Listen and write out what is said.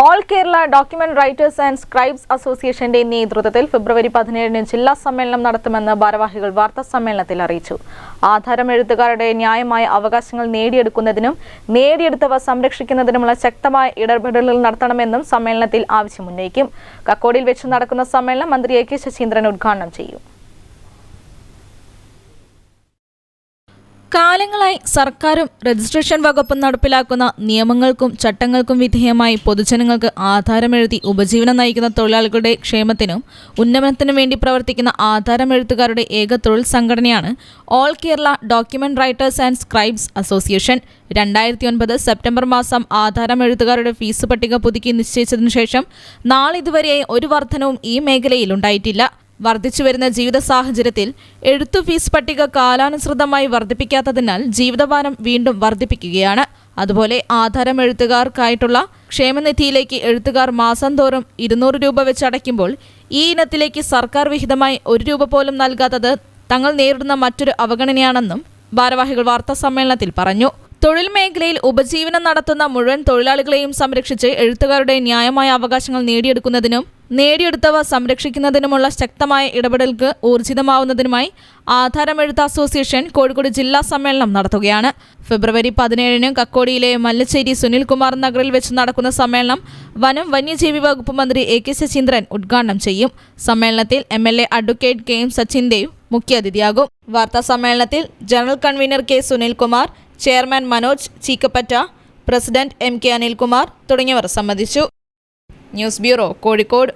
All Kerala document writers and scribes അസോസിയേഷന്റെ നേതൃത്വത്തിൽ ഫെബ്രുവരി 17-ന് ജില്ലാ സമ്മേളനം നടത്തുമെന്ന് ഭാരവാഹികൾ വാർത്താസമ്മേളനത്തിൽ അറിയിച്ചു. ആധാരം എഴുത്തുകാരുടെ ന്യായമായ അവകാശങ്ങൾ നേടിയെടുക്കുന്നതിനും നേടിയെടുത്തവ സംരക്ഷിക്കുന്നതിനുമുള്ള ശക്തമായ ഇടപെടലുകൾ നടത്തണമെന്നും സമ്മേളനത്തിൽ ആവശ്യമുന്നയിക്കും. കക്കോടിയിൽ വെച്ച് നടക്കുന്ന സമ്മേളനം മന്ത്രി എ കെ ശശീന്ദ്രൻ ഉദ്ഘാടനം ചെയ്യും. കാലങ്ങളായി സർക്കാരും രജിസ്ട്രേഷൻ വകുപ്പും നടപ്പിലാക്കുന്ന നിയമങ്ങൾക്കും ചട്ടങ്ങൾക്കും വിധേയമായി പൊതുജനങ്ങൾക്ക് ആധാരമെഴുതി ഉപജീവനം നയിക്കുന്ന തൊഴിലാളികളുടെ ക്ഷേമത്തിനും ഉന്നമനത്തിനും വേണ്ടി പ്രവർത്തിക്കുന്ന ആധാരമെഴുത്തുകാരുടെ ഏക തൊഴിൽ സംഘടനയാണ് all Kerala document writers and scribes association. 2009 September മാസം ആധാരമെഴുത്തുകാരുടെ ഫീസ് പട്ടിക പുതുക്കി നിശ്ചയിച്ചതിനു ശേഷം നാളിതുവരെയായി ഒരു വർധനവും ഈ മേഖലയിൽ ഉണ്ടായിട്ടില്ല. വർദ്ധിച്ചുവരുന്ന ജീവിത സാഹചര്യത്തിൽ എഴുത്തു ഫീസ് പട്ടിക കാലാനുസൃതമായി വർദ്ധിപ്പിക്കാത്തതിനാൽ ജീവിതഭാരം വീണ്ടും വർദ്ധിപ്പിക്കുകയാണ്. അതുപോലെ ആധാരം എഴുത്തുകാർക്കായിട്ടുള്ള ക്ഷേമനിധിയിലേക്ക് എഴുത്തുകാർ മാസം തോറും 200 രൂപ വെച്ച് അടയ്ക്കുമ്പോൾ ഈ ഇനത്തിലേക്ക് സർക്കാർ വിഹിതമായി 1 രൂപ പോലും നൽകാത്തത് തങ്ങൾ നേരിടുന്ന മറ്റൊരു അവഗണനയാണെന്നും ഭാരവാഹികൾ വാർത്താസമ്മേളനത്തിൽ പറഞ്ഞു. തൊഴിൽ മേഖലയിൽ ഉപജീവനം നടത്തുന്ന മുഴുവൻ തൊഴിലാളികളെയും സംരക്ഷിച്ച് എഴുത്തുകാരുടെ ന്യായമായ അവകാശങ്ങൾ നേടിയെടുക്കുന്നതിനും നേടിയെടുത്തവ സംരക്ഷിക്കുന്നതിനുമുള്ള ശക്തമായ ഇടപെടലുകൾക്ക് ഊർജിതമാവുന്നതിനുമായി ആധാരമെഴുത്ത് അസോസിയേഷൻ കോഴിക്കോട് ജില്ലാ സമ്മേളനം നടത്തുകയാണ്. ഫെബ്രുവരി 17-ന് കക്കോടിയിലെ മല്ലശ്ശേരി സുനിൽകുമാർ നഗറിൽ വെച്ച് നടക്കുന്ന സമ്മേളനം വനം വന്യജീവി വകുപ്പ് മന്ത്രി എ കെ ശശീന്ദ്രൻ ഉദ്ഘാടനം ചെയ്യും. സമ്മേളനത്തിൽ MLA advocate K M Sachin Dev മുഖ്യാതിഥിയാകും. വാർത്താ സമ്മേളനത്തിൽ general convener K Sunilkumar, chairman Manoj Cheekkappatta, president MK Anilkumar തുടങ്ങിയവർ സംബന്ധിച്ചു. News bureau, Kozhikode.